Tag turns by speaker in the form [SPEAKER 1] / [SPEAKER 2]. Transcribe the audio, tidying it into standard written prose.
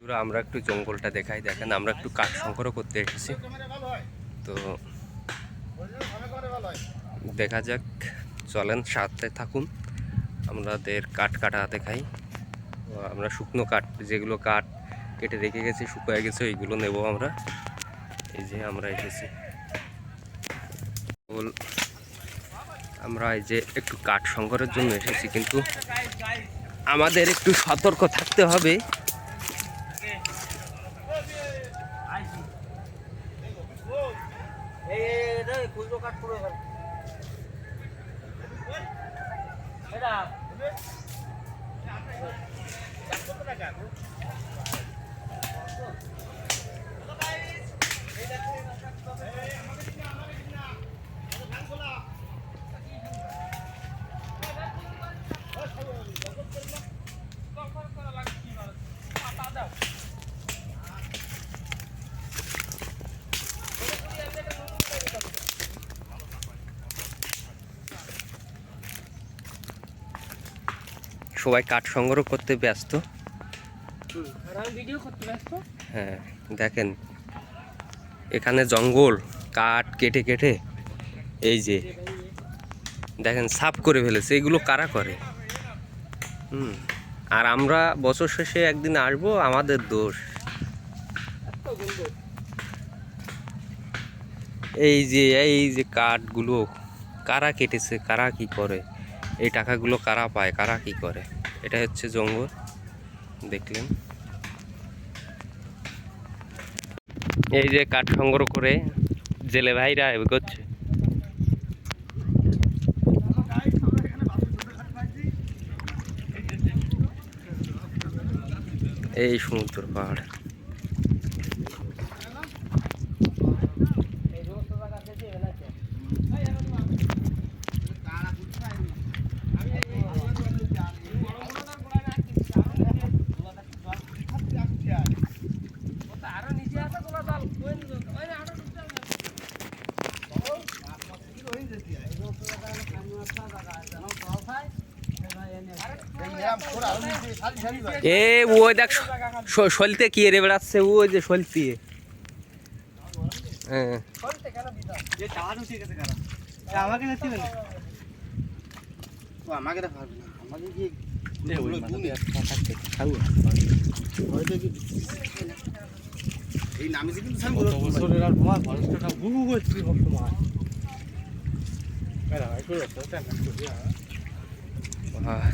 [SPEAKER 1] আমরা একটু জঙ্গলটা দেখাই। দেখেন আমরা একটু কাঠ সংগ্রহ করতে এসেছি, তো দেখা যাক, চলেন সাথে থাকুন, আমাদের কাঠ কাটা দেখাই। আমরা শুকনো কাঠ, যেগুলো কাঠ কেটে রেখে গেছি, শুকিয়ে গেছে, এইগুলো নেব আমরা। এই যে আমরা এসেছি, আমরা এই যে একটু কাঠ সংগ্রহের জন্য এসেছি, কিন্তু আমাদের একটু সতর্ক থাকতে হবে। সবাই কাঠ সংগ্রহ করতে ব্যস্ত। হ্যাঁ, দেখেন এখানে জঙ্গল, কাঠ কেটে কেটে এই যে দেখেন সাফ করে ফেলেছে। এগুলো কারা করে? আর আমরা বছর শেষে একদিন আসবো, আমাদের দোষ। এই যে কাঠগুলো কারা কেটেছে, কারা কি করে, এই টাকাগুলো কারা পায়, কারা কি করে, এটা হচ্ছে জঙ্গল। দেখলেন এই যে কাঠ সংগ্রহ করে জেলে ভাইরা এগোচ্ছে। এই সমুদ্র পাহাড়, এ ওই দেখ সলতে কি রে বেড়াচ্ছে, ওই যে সলতি। হ্যাঁ,
[SPEAKER 2] এই নামিছে কিন্তু বছরের আর তোমার খরচটা বুবু করছি সব সময়।
[SPEAKER 1] হ্যাঁ